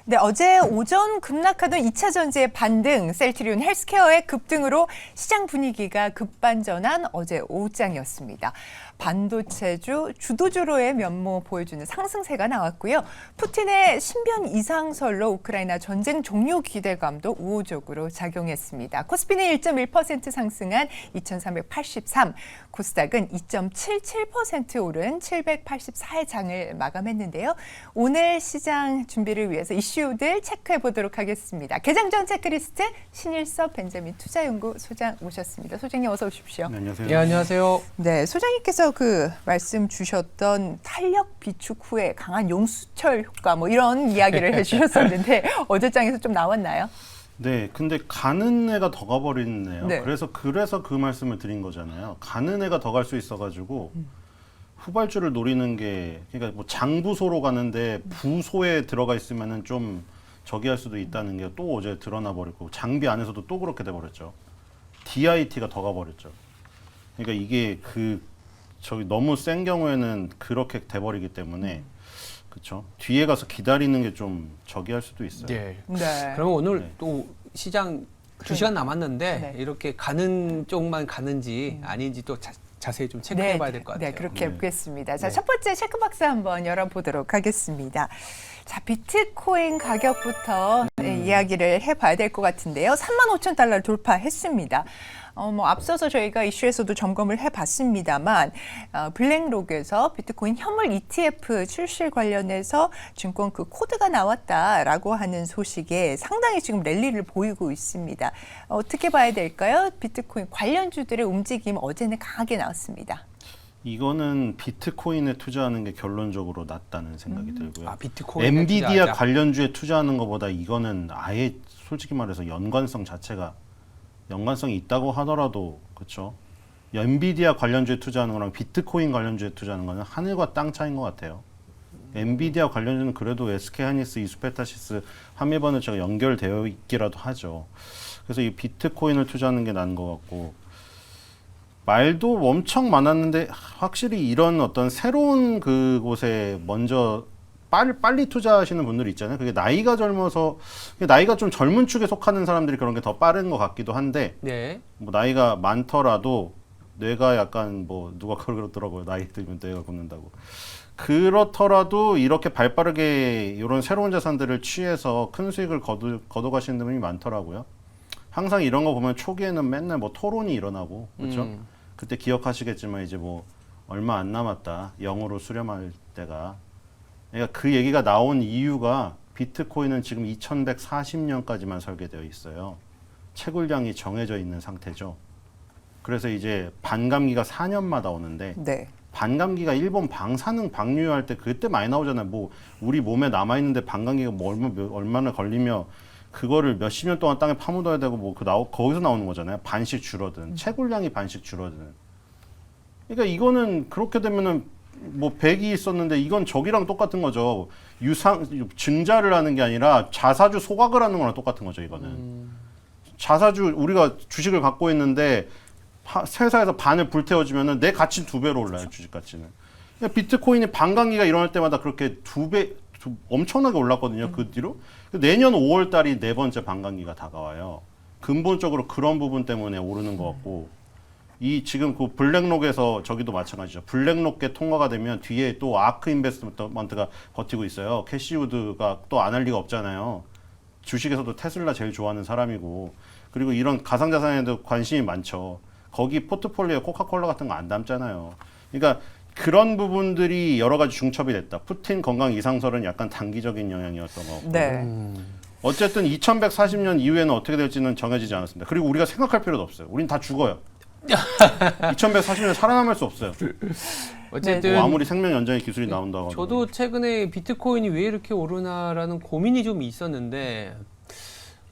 네, 어제 오전 급락하던 2차 전지의 반등, 셀트리온 헬스케어의 급등으로 시장 분위기가 급반전한 어제 오후장이었습니다. 반도체주 주도주로의 면모 보여주는 상승세가 나왔고요. 푸틴의 신변 이상설로 우크라이나 전쟁 종료 기대감도 우호적으로 작용했습니다. 코스피는 1.1% 상승한 2383, 코스닥은 2.77% 오른 784의 장을 마감했는데요. 오늘 시장 준비를 위해서 이슈들 체크해 보도록 하겠습니다. 개장 전 체크리스트 신일섭 벤자민 투자연구 소장 모셨습니다. 소장님 어서 오십시오. 네, 안녕하세요. 네, 안녕하세요. 네, 소장님께서 그 말씀 주셨던 탄력 비축 후에 강한 용수철 효과 뭐 이런 이야기를 해주셨었는데 어제장에서 좀 나왔나요? 네, 근데 가는 애가 더 가버리네요. 네. 그래서 그 말씀을 드린 거잖아요. 가는 애가 더 갈 수 있어가지고 후발주를 노리는 게 그러니까 뭐 장부소로 가는데 부소에 들어가 있으면은 좀 저기 할 수도 있다는 게 또 어제 드러나 버렸고 장비 안에서도 또 그렇게 돼 버렸죠. DIT가 더 가버렸죠. 그러니까 이게 저기 너무 센 경우에는 그렇게 돼 버리기 때문에 그렇죠. 뒤에 가서 기다리는 게 좀 저기 할 수도 있어요. 네. 네. 그러면 오늘 네. 또 시장 2시간 남았는데 네. 이렇게 가는 쪽만 가는지 아닌지 또 자세히 좀 체크해 봐야 될 것 같아요. 네, 그렇게 네. 해보겠습니다. 자, 네. 첫 번째 체크박스 한번 열어보도록 하겠습니다. 자, 비트코인 가격부터 이야기를 해봐야 될 것 같은데요. 35,000달러를 돌파했습니다. 뭐 앞서서 저희가 이슈에서도 점검을 해봤습니다만 블랙록에서 비트코인 현물 ETF 출시 관련해서 증권 그 코드가 나왔다라고 하는 소식에 상당히 지금 랠리를 보이고 있습니다. 어떻게 봐야 될까요? 비트코인 관련주들의 움직임 어제는 강하게 나왔습니다. 이거는 비트코인에 투자하는 게 결론적으로 낫다는 생각이 들고요. 아, 비트코인 엔비디아 관련주에 투자하는 것보다 이거는 아예 솔직히 말해서 연관성이 있다고 하더라도 그렇죠. 엔비디아 관련주에 투자하는 거랑 비트코인 관련주에 투자하는 거는 하늘과 땅 차이인 것 같아요. 엔비디아 관련주는 그래도 SK하이닉스, 이수페타시스, 한미바느차가 연결되어 있기라도 하죠. 그래서 이 비트코인을 투자하는 게 나은 것 같고 말도 엄청 많았는데 확실히 이런 어떤 새로운 그곳에 먼저 빨리 투자하시는 분들이 있잖아요. 그게 나이가 젊어서 나이가 좀 젊은 축에 속하는 사람들이 그런 게 더 빠른 것 같기도 한데 네. 뭐 나이가 많더라도 뇌가 약간 뭐 누가 그러더라고요. 나이 들면 뇌가 굳는다고. 그렇더라도 이렇게 발빠르게 이런 새로운 자산들을 취해서 큰 수익을 거둬가시는 분이 많더라고요. 항상 이런 거 보면 초기에는 맨날 뭐 토론이 일어나고 그렇죠. 그때 기억하시겠지만 이제 뭐 얼마 안 남았다 0으로 수렴할 때가 그러니까 그 얘기가 나온 이유가 비트코인은 지금 2140년까지만 설계되어 있어요. 채굴량이 정해져 있는 상태죠. 그래서 이제 반감기가 4년마다 오는데 네. 반감기가 일본 방사능 방류할 때 그때 많이 나오잖아요. 뭐 우리 몸에 남아 있는데 반감기가 뭐 얼마나 걸리며 그거를 몇십 년 동안 땅에 파묻어야 되고 뭐 거기서 나오는 거잖아요. 반씩 줄어든 채굴량이 반씩 줄어드는. 그러니까 이거는 그렇게 되면은 뭐 100이 있었는데 이건 저기랑 똑같은 거죠. 증자를 하는 게 아니라 자사주 소각을 하는 거랑 똑같은 거죠. 이거는 자사주 우리가 주식을 갖고 있는데 회사에서 반을 불태워주면은 내 가치는 2배로 올라요. 주식 가치는. 그러니까 비트코인이 반감기가 일어날 때마다 그렇게 2배 엄청나게 올랐거든요. 그 뒤로 내년 5월 달이 네 번째 반감기가 다가와요. 근본적으로 그런 부분 때문에 오르는 것 같고 이 지금 그 블랙록에서 저기도 마찬가지죠. 블랙록에 통과가 되면 뒤에 또 아크 인베스트먼트가 버티고 있어요. 캐시우드가 또 안 할 리가 없잖아요. 주식에서도 테슬라 제일 좋아하는 사람이고 그리고 이런 가상자산에도 관심이 많죠. 거기 포트폴리오에 코카콜라 같은 거 안 담잖아요. 그러니까 그런 부분들이 여러 가지 중첩이 됐다. 푸틴 건강 이상설은 약간 단기적인 영향이었던 거고. 네. 어쨌든 2140년 이후에는 어떻게 될지는 정해지지 않았습니다. 그리고 우리가 생각할 필요도 없어요. 우린 다 죽어요. 2140년 살아남을 수 없어요. 어쨌든 뭐 아무리 생명 연장의 기술이 나온다고 하더라도. 저도 최근에 비트코인이 왜 이렇게 오르나라는 고민이 좀 있었는데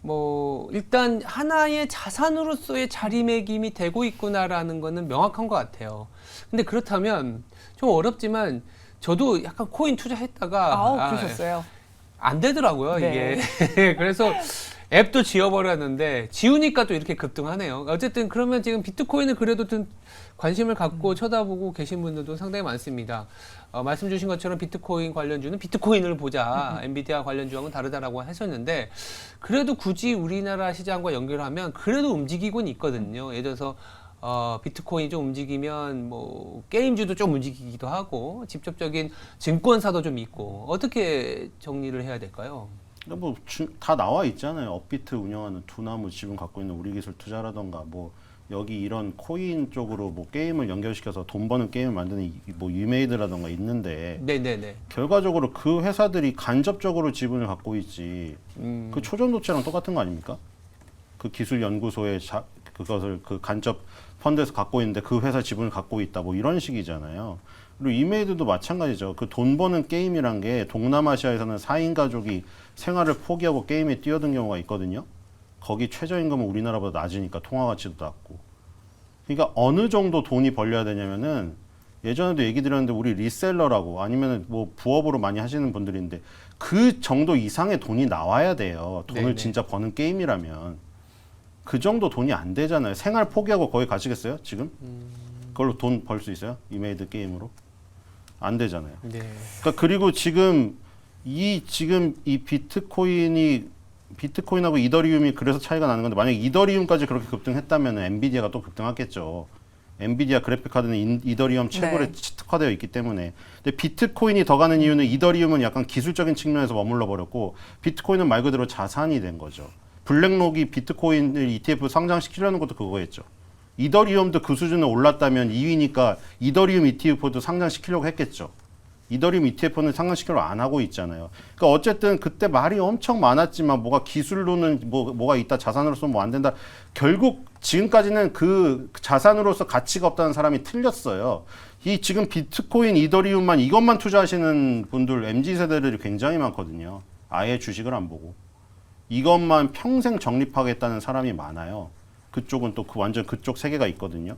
뭐 일단 하나의 자산으로서의 자리매김이 되고 있구나라는 거는 명확한 것 같아요. 근데 그렇다면 좀 어렵지만 저도 약간 코인 투자했다가 그러셨어요. 안 되더라고요. 네. 이게 그래서 앱도 지워버렸는데 지우니까 또 이렇게 급등하네요. 어쨌든 그러면 지금 비트코인을 그래도 좀 관심을 갖고 쳐다보고 계신 분들도 상당히 많습니다. 말씀 주신 것처럼 비트코인 관련주는 비트코인을 보자. 엔비디아 관련주하고는 다르다라고 하셨는데 그래도 굳이 우리나라 시장과 연결하면 그래도 움직이곤 있거든요. 예를 들어서 비트코인이 좀 움직이면 뭐 게임주도 좀 움직이기도 하고 직접적인 증권사도 좀 있고 어떻게 정리를 해야 될까요? 뭐 다 나와 있잖아요. 업비트 운영하는 두나무 지분 갖고 있는 우리기술 투자라던가 뭐 여기 이런 코인 쪽으로 뭐 게임을 연결시켜서 돈 버는 게임을 만드는 뭐 유메이드라던가 있는데 네네네. 결과적으로 그 회사들이 간접적으로 지분을 갖고 있지 그 초전도체랑 똑같은 거 아닙니까? 그 기술 연구소에 그것을 그 간접 펀드에서 갖고 있는데 그 회사 지분을 갖고 있다 뭐 이런 식이잖아요. 그리고 이메이드도 마찬가지죠. 그 돈 버는 게임이란 게 동남아시아에서는 4인 가족이 생활을 포기하고 게임에 뛰어든 경우가 있거든요. 거기 최저임금은 우리나라보다 낮으니까 통화 가치도 낮고. 그러니까 어느 정도 돈이 벌려야 되냐면은 예전에도 얘기 드렸는데 우리 리셀러라고 아니면은 뭐 부업으로 많이 하시는 분들인데 그 정도 이상의 돈이 나와야 돼요. 돈을 네네. 진짜 버는 게임이라면. 그 정도 돈이 안 되잖아요. 생활 포기하고 거기 가시겠어요? 지금? 그걸로 돈 벌 수 있어요? 이메이드 게임으로? 안 되잖아요. 네. 그러니까 그리고 지금 이 비트코인하고 이더리움이 그래서 차이가 나는 건데 만약 이더리움까지 그렇게 급등했다면 엔비디아가 또 급등하겠죠. 엔비디아 그래픽 카드는 이더리움 채굴에 네. 특화되어 있기 때문에. 근데 비트코인이 더 가는 이유는 이더리움은 약간 기술적인 측면에서 머물러 버렸고 비트코인은 말 그대로 자산이 된 거죠. 블랙록이 비트코인을 ETF 상장시키려는 것도 그거였죠. 이더리움도 그 수준에 올랐다면 2위니까 이더리움 ETF도 상장시키려고 했겠죠. 이더리움 ETF는 상장시키려고 안 하고 있잖아요. 그러니까 어쨌든 그때 말이 엄청 많았지만 뭐가 기술로는 뭐가 있다, 자산으로서 뭐 안 된다. 결국 지금까지는 그 자산으로서 가치가 없다는 사람이 틀렸어요. 이 지금 비트코인, 이더리움만 이것만 투자하시는 분들 MZ세대들이 굉장히 많거든요. 아예 주식을 안 보고. 이것만 평생 적립하겠다는 사람이 많아요. 그쪽은 또 완전 그쪽 세계가 있거든요.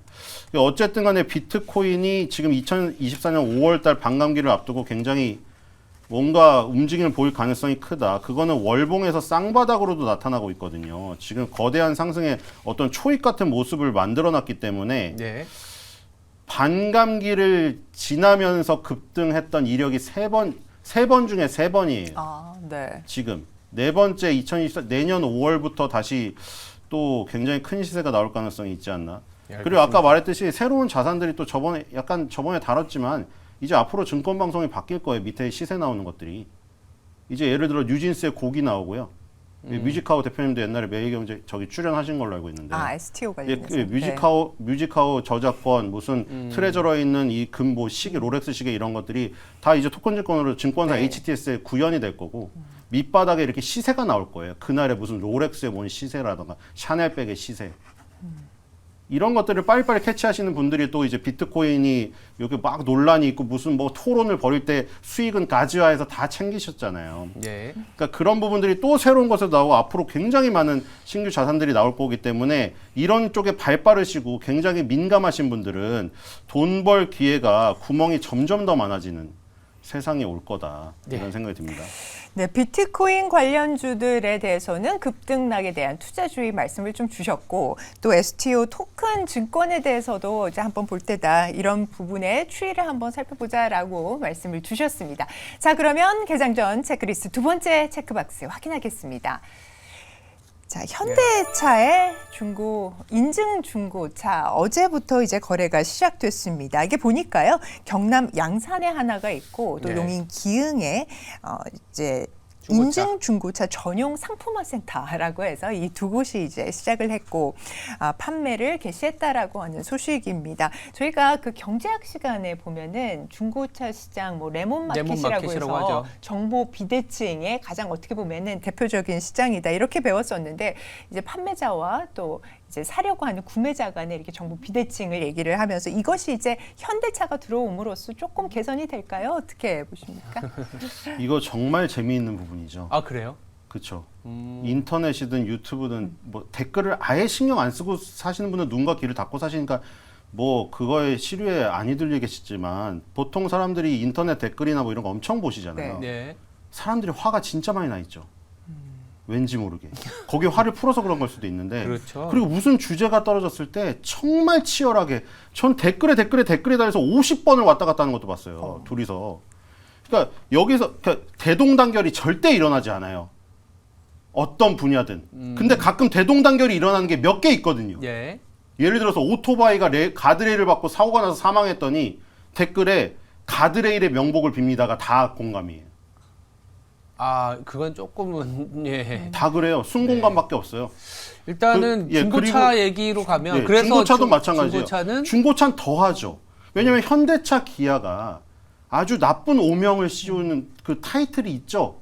어쨌든 간에 비트코인이 지금 2024년 5월 달 반감기를 앞두고 굉장히 뭔가 움직임을 보일 가능성이 크다. 그거는 월봉에서 쌍바닥으로도 나타나고 있거든요. 지금 거대한 상승의 어떤 초입 같은 모습을 만들어 놨기 때문에 네. 반감기를 지나면서 급등했던 이력이 세 번 중에 세 번이에요. 아, 네. 지금 네 번째 2024 내년 5월부터 다시 또 굉장히 큰 시세가 나올 가능성이 있지 않나. 예, 그리고 아까 말했듯이 새로운 자산들이 또 저번에 다뤘지만 이제 앞으로 증권 방송이 바뀔 거예요. 밑에 시세 나오는 것들이. 이제 예를 들어 뉴진스의 곡이 나오고요. 뮤직하우 대표님도 옛날에 매일경제 저기 출연하신 걸로 알고 있는데. STO 관련해서. 예, 뮤직하우 저작권 무슨 트레저러에 있는 이 금 뭐 시계 롤렉스 시계 이런 것들이 다 이제 토큰 증권으로 증권사 네. HTS에 구현이 될 거고 밑바닥에 이렇게 시세가 나올 거예요. 그날에 무슨 롤렉스에 뭔 시세라던가 샤넬백의 시세. 이런 것들을 빨리빨리 캐치하시는 분들이 또 이제 비트코인이 여기 막 논란이 있고 무슨 뭐 토론을 벌일 때 수익은 가즈아에서 다 챙기셨잖아요. 네. 그러니까 그런 부분들이 또 새로운 것에서 나오고 앞으로 굉장히 많은 신규 자산들이 나올 거기 때문에 이런 쪽에 발 빠르시고 굉장히 민감하신 분들은 돈 벌 기회가 구멍이 점점 더 많아지는 세상에 올 거다. 이런 생각이 듭니다. 네, 비트코인 관련주들에 대해서는 급등락에 대한 투자주의 말씀을 좀 주셨고 또 STO 토큰 증권에 대해서도 이제 한번 볼 때다 이런 부분의 추이를 한번 살펴보자라고 말씀을 주셨습니다. 자, 그러면 개장 전 체크리스트 두 번째 체크박스 확인하겠습니다. 자, 현대차의 인증 중고차 어제부터 이제 거래가 시작됐습니다. 이게 보니까요, 경남 양산에 하나가 있고 또 네. 용인 기흥에 이제 중고차. 인증 중고차 전용 상품화 센터라고 해서 이 두 곳이 이제 시작을 했고 판매를 개시했다라고 하는 소식입니다. 저희가 그 경제학 시간에 보면은 중고차 시장 뭐 레몬마켓이라고 레몬마켓이라고 해서 하죠. 정보 비대칭의 가장 어떻게 보면은 대표적인 시장이다 이렇게 배웠었는데 이제 판매자와 또 이제 사려고 하는 구매자 간에 이렇게 정보 비대칭을 얘기를 하면서 이것이 이제 현대차가 들어옴으로써 조금 개선이 될까요? 어떻게 보십니까? 이거 정말 재미있는 부분이죠. 아 그래요? 그렇죠. 인터넷이든 유튜브든 뭐 댓글을 아예 신경 안 쓰고 사시는 분은 눈과 귀를 닫고 사시니까 뭐 그거에 시류에 안 들리겠지만 보통 사람들이 인터넷 댓글이나 뭐 이런 거 엄청 보시잖아요. 네. 사람들이 화가 진짜 많이 나 있죠. 왠지 모르게. 거기에 화를 풀어서 그런 걸 수도 있는데. 그렇죠. 그리고 무슨 주제가 떨어졌을 때 정말 치열하게 전 댓글에 달려서 50번을 왔다 갔다 하는 것도 봤어요. 둘이서. 그러니까 여기서 그러니까 대동단결이 절대 일어나지 않아요. 어떤 분야든. 근데 가끔 대동단결이 일어나는 게 몇 개 있거든요. 예. 예를 들어서 오토바이가 가드레일을 받고 사고가 나서 사망했더니 댓글에 가드레일의 명복을 빕니다가 다 공감이에요. 아, 그건 조금은 예. 다 그래요. 순공감밖에 없어요. 일단은 예, 중고차 그리고- 얘기로 가면 예, 그래서 중고차도 마찬가지예요. 중고차는 중고차는 더 하죠. 왜냐면 현대차, 기아가 아주 나쁜 오명을 씌우는 그 타이틀이 있죠.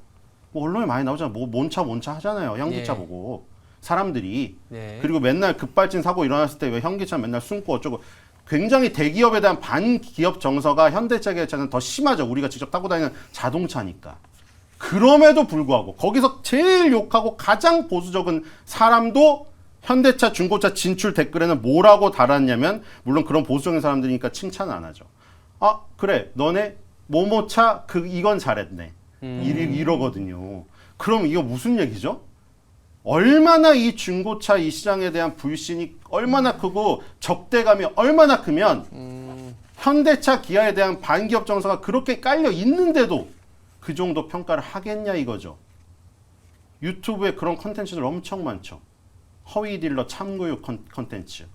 뭐 언론에 많이 나오잖아요. 뭐 몬차 하잖아요. 현기차 예. 보고 사람들이. 네. 그리고 맨날 급발진 사고 일어났을 때 왜 현기차 맨날 숨고 어쩌고. 굉장히 대기업에 대한 반기업 정서가 현대차, 기아차는 더 심하죠. 우리가 직접 타고 다니는 자동차니까. 그럼에도 불구하고 거기서 제일 욕하고 가장 보수적인 사람도 현대차, 중고차 진출 댓글에는 뭐라고 달았냐면, 물론 그런 보수적인 사람들이니까 칭찬은 안 하죠. 아, 그래, 너네 모모차 이건 잘했네. 이러거든요. 그럼 이거 무슨 얘기죠? 얼마나 이 중고차 이 시장에 대한 불신이 얼마나 크고 적대감이 얼마나 크면 현대차, 기아에 대한 반기업 정서가 그렇게 깔려 있는데도 그 정도 평가를 하겠냐 이거죠. 유튜브에 그런 컨텐츠들 엄청 많죠. 허위 딜러 참교육 컨텐츠.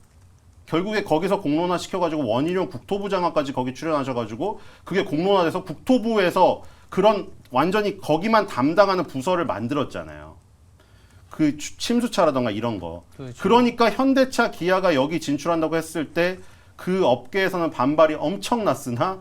결국에 거기서 공론화 시켜가지고 원희룡 국토부 장관까지 거기 출연하셔가지고 그게 공론화돼서 국토부에서 그런 완전히 거기만 담당하는 부서를 만들었잖아요. 그 침수차라던가 이런 거. 그렇죠. 그러니까 현대차, 기아가 여기 진출한다고 했을 때 그 업계에서는 반발이 엄청났으나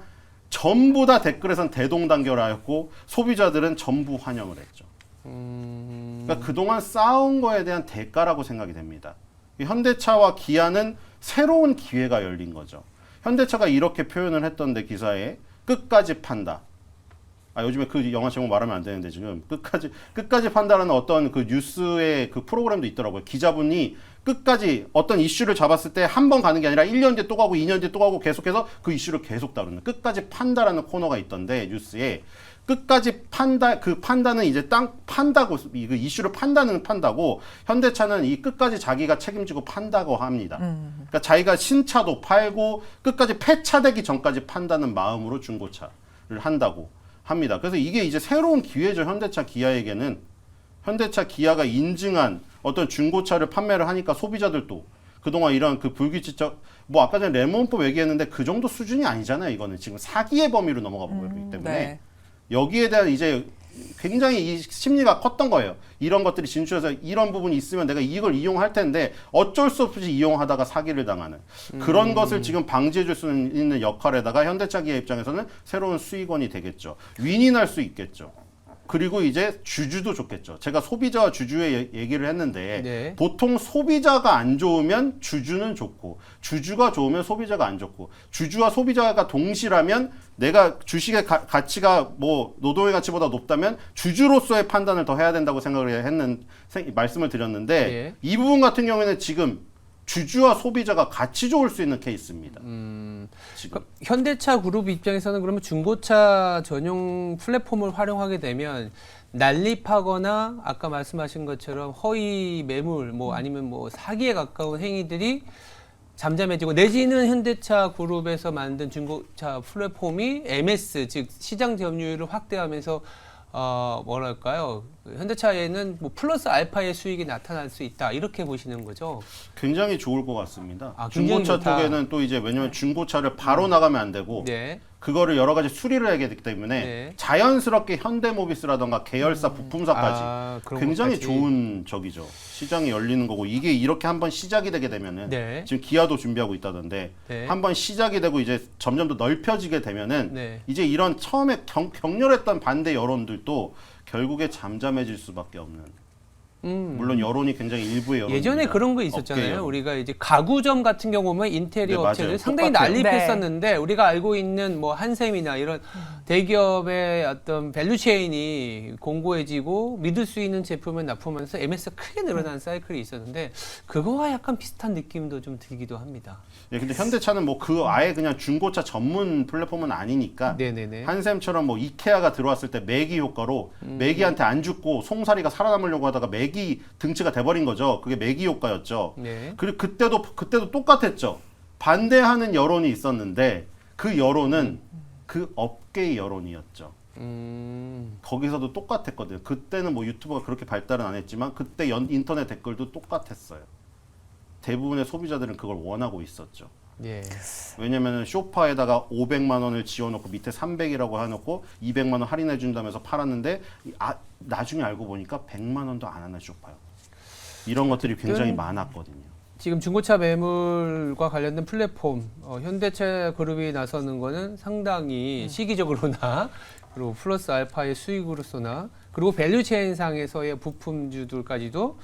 전부 다 댓글에선 대동단결하였고 소비자들은 전부 환영을 했죠. 그러니까 그동안 쌓아온 거에 대한 대가라고 생각이 됩니다. 현대차와 기아는 새로운 기회가 열린 거죠. 현대차가 이렇게 표현을 했던데 기사에 끝까지 판다. 아, 요즘에 그 영화 제목 말하면 안 되는데 지금 끝까지 판다라는 어떤 그 뉴스의 그 프로그램도 있더라고요. 기자분이 끝까지 어떤 이슈를 잡았을 때 한 번 가는 게 아니라 1년 뒤에 또 가고 2년 뒤에 또 가고 계속해서 그 이슈를 계속 다루는 끝까지 판다라는 코너가 있던데 뉴스에 끝까지 판다 그 판다는 이제 판다고 그 이슈를 판다고 현대차는 이 끝까지 자기가 책임지고 판다고 합니다. 그러니까 자기가 신차도 팔고 끝까지 폐차되기 전까지 판다는 마음으로 중고차를 한다고 합니다. 그래서 이게 이제 새로운 기회죠. 현대차, 기아에게는. 현대차, 기아가 인증한 어떤 중고차를 판매를 하니까 소비자들도 그동안 이런 그 불규칙적 뭐 아까 전에 레몬법 얘기했는데 그 정도 수준이 아니잖아요. 이거는 지금 사기의 범위로 넘어가 보고 있기 때문에 네. 여기에 대한 이제 굉장히 이 심리가 컸던 거예요. 이런 것들이 진출해서 이런 부분이 있으면 내가 이걸 이용할 텐데 어쩔 수 없이 이용하다가 사기를 당하는 그런 것을 지금 방지해 줄 수 있는 역할에다가 현대차, 기아 입장에서는 새로운 수익원이 되겠죠. 윈이 날 수 있겠죠. 그리고 이제 주주도 좋겠죠. 제가 소비자와 주주의 얘기를 했는데 네. 보통 소비자가 안 좋으면 주주는 좋고 주주가 좋으면 소비자가 안 좋고 주주와 소비자가 동시라면 내가 주식의 가치가 뭐 노동의 가치보다 높다면 주주로서의 판단을 더 해야 된다고 생각을 말씀을 드렸는데 예. 이 부분 같은 경우에는 지금 주주와 소비자가 같이 좋을 수 있는 케이스입니다. 지금. 그러니까 현대차 그룹 입장에서는 그러면 중고차 전용 플랫폼을 활용하게 되면 난립하거나 아까 말씀하신 것처럼 허위 매물 뭐 아니면 뭐 사기에 가까운 행위들이 잠잠해지고 내지는 현대차 그룹에서 만든 중고차 플랫폼이 MS 즉 시장 점유율을 확대하면서 뭐랄까요? 현대차에는 뭐 플러스 알파의 수익이 나타날 수 있다 이렇게 보시는 거죠? 굉장히 좋을 것 같습니다. 아, 굉장히 중고차 좋다. 쪽에는 또 이제 왜냐면 중고차를 바로 나가면 안 되고 네. 그거를 여러 가지 수리를 해야 되기 때문에 네. 자연스럽게 현대모비스라던가 계열사 부품사까지 아, 그런 굉장히 것까지. 좋은 적이죠. 시장이 열리는 거고 이게 이렇게 한번 시작이 되게 되면은 네. 지금 기아도 준비하고 있다던데 네. 한번 시작이 되고 이제 점점 더 넓혀지게 되면은 네. 이제 이런 처음에 격렬했던 반대 여론들도 결국에 잠잠해질 수밖에 없는 물론 여론이 굉장히 일부의 여론. 예전에 그런 거 있었잖아요. 우리가 이제 가구점 같은 경우 보면 인테리어 네, 업체들 맞아요. 상당히 똑같아요. 난립했었는데 우리가 알고 있는 뭐 한샘이나 이런 대기업의 어떤 밸류체인이 공고해지고 믿을 수 있는 제품을 납품하면서 MS가 크게 늘어나는 사이클이 있었는데 그거와 약간 비슷한 느낌도 좀 들기도 합니다. 예, 근데 현대차는 뭐 그 아예 그냥 중고차 전문 플랫폼은 아니니까 네네네. 한샘처럼 뭐 이케아가 들어왔을 때 매기 효과로 매기한테 안 죽고 송사리가 살아남으려고 하다가 매기 등치가 돼버린 거죠. 그게 매기 효과였죠. 네. 그리고 그때도 똑같았죠. 반대하는 여론이 있었는데 그 여론은 그 업계의 여론이었죠. 거기서도 똑같았거든요. 그때는 뭐 유튜브가 그렇게 발달은 안 했지만 그때 인터넷 댓글도 똑같았어요. 대부분의 소비자들은 그걸 원하고 있었죠. 예. 왜냐면은 쇼파에다가 500만 원을 지어놓고 밑에 300이라고 해놓고 200만 원 할인해 준다면서 팔았는데 나중에 알고 보니까 100만 원도 안 하는 쇼파요. 이런 것들이 굉장히 많았거든요. 지금 중고차 매물과 관련된 플랫폼 현대차 그룹이 나서는 거는 상당히 시기적으로나 그리고 플러스 알파의 수익으로서나 그리고 밸류체인상에서의 부품주들까지도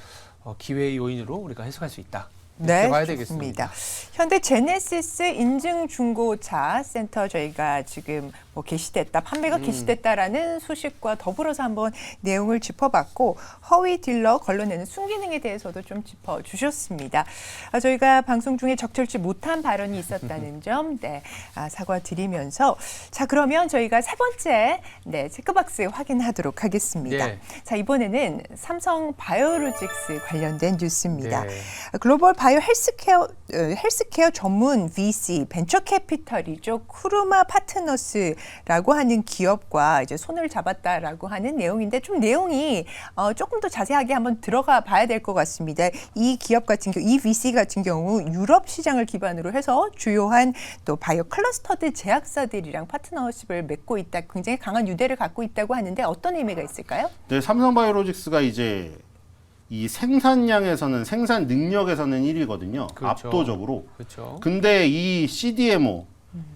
기회의 요인으로 우리가 해석할 수 있다. 네, 봐야 좋습니다. 되겠습니다. 현대 제네시스 인증 중고차 센터 저희가 지금 뭐 게시됐다, 판매가 개시됐다라는 소식과 더불어서 한번 내용을 짚어봤고 허위 딜러 걸러내는 순기능에 대해서도 좀 짚어주셨습니다. 저희가 방송 중에 적절치 못한 발언이 있었다는 점 사과드리면서 자 그러면 저희가 세 번째 체크박스 확인하도록 하겠습니다. 네. 자 이번에는 삼성 바이오로직스 관련된 뉴스입니다. 네. 글로벌 바이오 헬스케어 전문 VC 벤처 캐피털이죠. 쿠르마 파트너스라고 하는 기업과 이제 손을 잡았다라고 하는 내용인데 좀 내용이 조금 더 자세하게 한번 들어가 봐야 될 것 같습니다. 이 기업 같은 경우, 이 VC 같은 경우 유럽 시장을 기반으로 해서 주요한 또 바이오 클러스터드 제약사들이랑 파트너십을 맺고 있다. 굉장히 강한 유대를 갖고 있다고 하는데 어떤 의미가 있을까요? 네, 삼성바이오로직스가 이제 이 생산량에서는 생산 능력에서는 1위거든요. 그렇죠. 압도적으로. 그렇죠. 근데 이 CDMO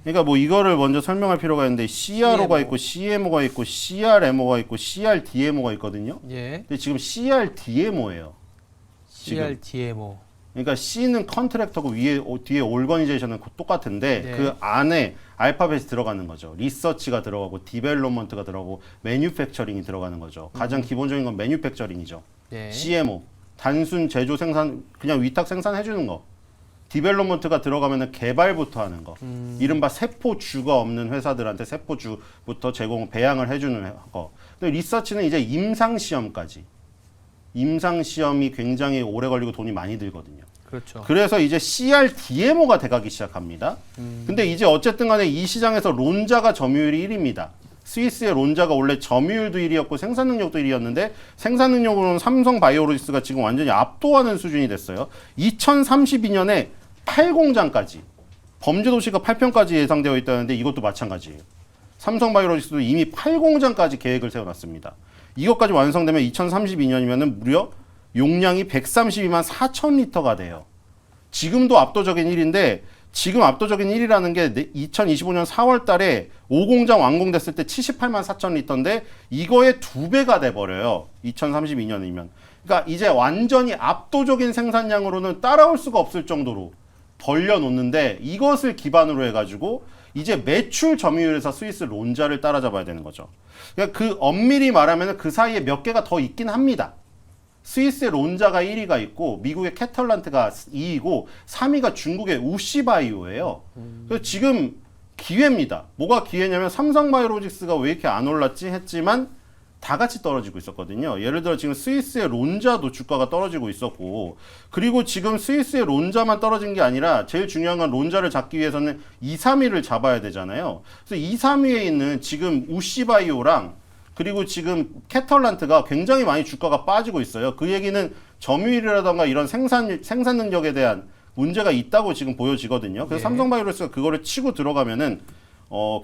그러니까 뭐 이거를 먼저 설명할 필요가 있는데 CRO가 있고 CMO가 있고 CRMO가 있고 CRDMO가 있거든요. 예. 근데 지금 CRDMO예요. CRDMO. 그러니까 C는 컨트랙터고 뒤에 올거니제이션은 똑같은데 네. 그 안에 알파벳이 들어가는 거죠. 리서치가 들어가고 디벨롭먼트가 들어가고 매뉴팩처링이 들어가는 거죠. 가장 기본적인 건 매뉴팩처링이죠. 네. CMO 단순 제조 생산 그냥 위탁 생산해 주는 거. 디벨롭먼트가 들어가면은 개발부터 하는 거. 이른바 세포주가 없는 회사들한테 세포주부터 배양을 해 주는 거. 근데 리서치는 이제 임상 시험까지. 임상 시험이 굉장히 오래 걸리고 돈이 많이 들거든요. 그렇죠. 그래서 이제 CRDMO가 돼가기 시작합니다. 근데 이제 어쨌든 간에 이 시장에서 론자가 점유율이 1위입니다. 스위스의 론자가 원래 점유율도 1위였고 생산 능력도 1위였는데 생산 능력으로는 삼성 바이오로직스가 지금 완전히 압도하는 수준이 됐어요. 2032년에 8공장까지 범죄 도시가 8편까지 예상되어 있다는데 이것도 마찬가지예요. 삼성 바이오로직스도 이미 8공장까지 계획을 세워놨습니다. 이것까지 완성되면 2032년이면은 무려 용량이 132만 4천 리터가 돼요. 지금도 압도적인 1위인데 지금 압도적인 1위라는 게 2025년 4월 달에 5공장 완공됐을 때 78만 4천 리터인데 이거의 2배가 돼버려요. 2032년이면. 그러니까 이제 완전히 압도적인 생산량으로는 따라올 수가 없을 정도로 벌려놓는데 이것을 기반으로 해가지고 이제 매출 점유율에서 스위스 론자를 따라잡아야 되는 거죠. 그러니까 그 엄밀히 말하면 그 사이에 몇 개가 더 있긴 합니다. 스위스의 론자가 1위가 있고 미국의 캐털란트가 2위고 3위가 중국의 우시바이오예요. 그래서 지금 기회입니다. 뭐가 기회냐면 삼성바이오로직스가 왜 이렇게 안 올랐지 했지만 다 같이 떨어지고 있었거든요. 예를 들어 지금 스위스의 론자도 주가가 떨어지고 있었고 그리고 지금 스위스의 론자만 떨어진 게 아니라 제일 중요한 건 론자를 잡기 위해서는 2, 3위를 잡아야 되잖아요. 그래서 2, 3위에 있는 지금 우시바이오랑 그리고 지금 캐털란트가 굉장히 많이 주가가 빠지고 있어요. 그 얘기는 점유율이라던가 이런 생산 능력에 대한 문제가 있다고 지금 보여지거든요. 그래서 네. 삼성바이오로직스가 그거를 치고 들어가면은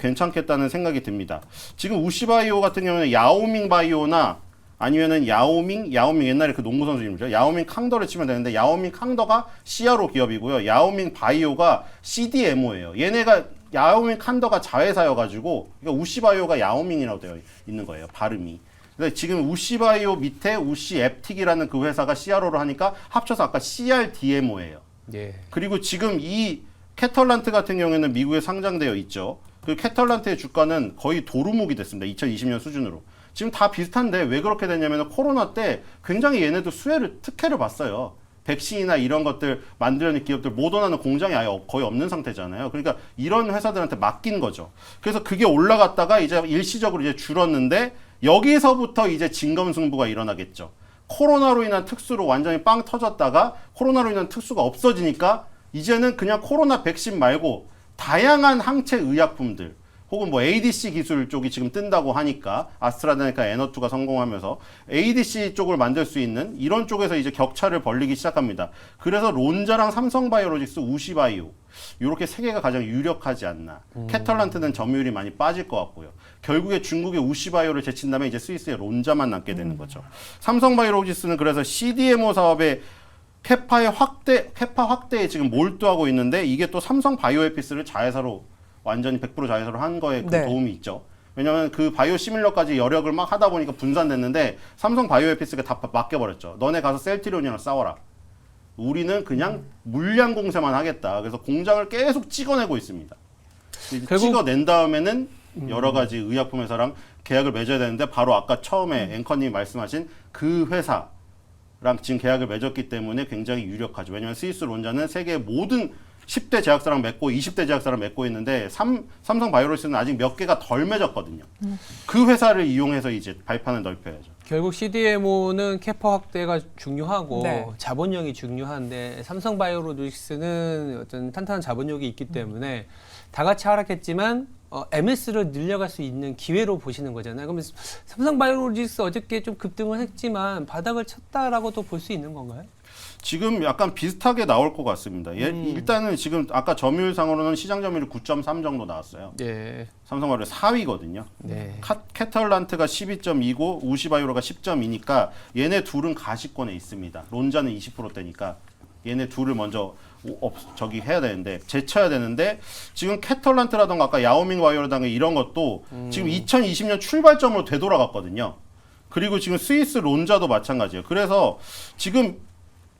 괜찮겠다는 생각이 듭니다. 지금 우시바이오 같은 경우는 야오밍 바이오나 아니면은 야오밍 옛날에 그 농구 선수 이름이죠. 야오밍 캉더를 치면 되는데 야오밍 캉더가 CRO 기업이고요. 야오밍 바이오가 CDMO예요. 얘네가 야오밍 칸더가 자회사여가지고 그러니까 우시바이오가 야오밍이라고 되어 있는 거예요. 발음이. 근데 지금 우시바이오 밑에 우시앱틱이라는 그 회사가 CRO를 하니까 합쳐서 아까 CRDMO예요. 예. 그리고 지금 이 캐털란트 같은 경우에는 미국에 상장되어 있죠. 그 캐털란트의 주가는 거의 도루묵이 됐습니다. 2020년 수준으로. 지금 다 비슷한데 왜 그렇게 됐냐면 코로나 때 굉장히 얘네도 특혜를 봤어요. 백신이나 이런 것들 만들어낸 기업들 모더나는 공장이 아예 거의 없는 상태잖아요. 그러니까 이런 회사들한테 맡긴 거죠. 그래서 그게 올라갔다가 이제 일시적으로 이제 줄었는데 여기서부터 이제 진검승부가 일어나겠죠. 코로나로 인한 특수로 완전히 빵 터졌다가 코로나로 인한 특수가 없어지니까 이제는 그냥 코로나 백신 말고 다양한 항체 의약품들 혹은 뭐 ADC 기술 쪽이 지금 뜬다고 하니까 아스트라제네카 에너투가 성공하면서 ADC 쪽을 만들 수 있는 이런 쪽에서 이제 격차를 벌리기 시작합니다. 그래서 론자랑 삼성바이오로직스, 우시바이오 이렇게 세 개가 가장 유력하지 않나. 캐털란트는 점유율이 많이 빠질 것 같고요. 결국에 중국의 우시바이오를 제친다면 이제 스위스의 론자만 남게 되는 거죠. 삼성바이오로직스는 그래서 CDMO 사업에 캐파 확대에 지금 몰두하고 있는데 이게 또 삼성바이오에피스를 자회사로 완전히 100% 자회사로 한 거에 그 네. 도움이 있죠. 왜냐하면 그 바이오 시밀러까지 여력을 막 하다 보니까 분산됐는데 삼성 바이오에피스가 다 맡겨버렸죠. 너네 가서 셀트리온이랑 싸워라. 우리는 그냥 물량 공세만 하겠다. 그래서 공장을 계속 찍어내고 있습니다. 찍어낸 다음에는 여러 가지 의약품 회사랑 계약을 맺어야 되는데 바로 아까 처음에 앵커님이 말씀하신 그 회사랑 지금 계약을 맺었기 때문에 굉장히 유력하죠. 왜냐하면 스위스 론자는 세계 모든 10대 제약사랑 맺고 20대 제약사랑 맺고 있는데 삼성바이오로직스는 아직 몇 개가 덜 맺었거든요. 그 회사를 이용해서 이제 발판을 넓혀야죠. 결국 CDMO는 캐파 확대가 중요하고 네. 자본력이 중요한데 삼성바이오로직스는 어떤 탄탄한 자본력이 있기 때문에 다 같이 하락했지만 MS를 늘려갈 수 있는 기회로 보시는 거잖아요. 그러면 삼성바이오로직스 어저께 좀 급등을 했지만 바닥을 쳤다라고도 볼 수 있는 건가요? 지금 약간 비슷하게 나올 것 같습니다. 일단은 지금 아까 점유율상으로는 시장 점유율 9.3 정도 나왔어요. 예. 삼성바이오 4위거든요. 네. 캐털란트가 12.2고 우시바이오가 10.2니까 얘네 둘은 가시권에 있습니다. 론자는 20%대니까 얘네 둘을 먼저 해야 되는데 제쳐야 되는데 지금 캐털란트라던가 아까 야오밍 바이오라던가 이런 것도 지금 2020년 출발점으로 되돌아갔거든요. 그리고 지금 스위스 론자도 마찬가지예요. 그래서 지금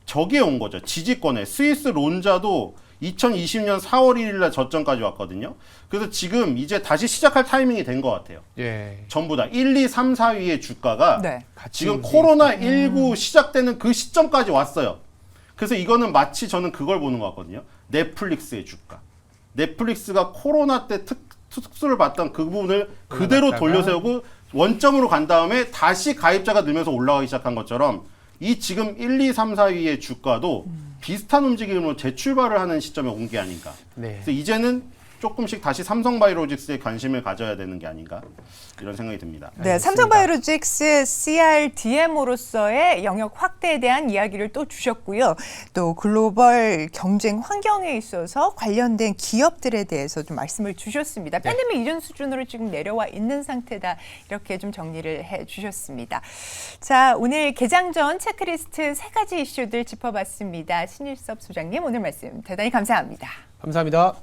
저기에 온 거죠. 지지권에. 스위스 론자도 2020년 4월 1일 날 저점까지 왔거든요. 그래서 지금 이제 다시 시작할 타이밍이 된 것 같아요. 예. 전부 다 1, 2, 3, 4위의 주가가 네. 지금 코로나19 시작되는 그 시점까지 왔어요. 그래서 이거는 마치 저는 그걸 보는 것 같거든요. 넷플릭스의 주가. 넷플릭스가 코로나 때 특수를 받던 그 부분을 그대로 돌려세우고 원점으로 간 다음에 다시 가입자가 늘면서 올라가기 시작한 것처럼 이 지금 1, 2, 3, 4위의 주가도 비슷한 움직임으로 재출발을 하는 시점에 온 게 아닌가. 네. 그래서 이제는 조금씩 다시 삼성바이오로직스에 관심을 가져야 되는 게 아닌가 이런 생각이 듭니다. 네, 삼성바이오로직스 CRDMO로서의 영역 확대에 대한 이야기를 또 주셨고요. 또 글로벌 경쟁 환경에 있어서 관련된 기업들에 대해서 좀 말씀을 주셨습니다. 팬데믹 이전 수준으로 지금 내려와 있는 상태다. 이렇게 좀 정리를 해 주셨습니다. 자, 오늘 개장 전 체크리스트 3가지 이슈들 짚어봤습니다. 신일섭 소장님 오늘 말씀 대단히 감사합니다. 감사합니다.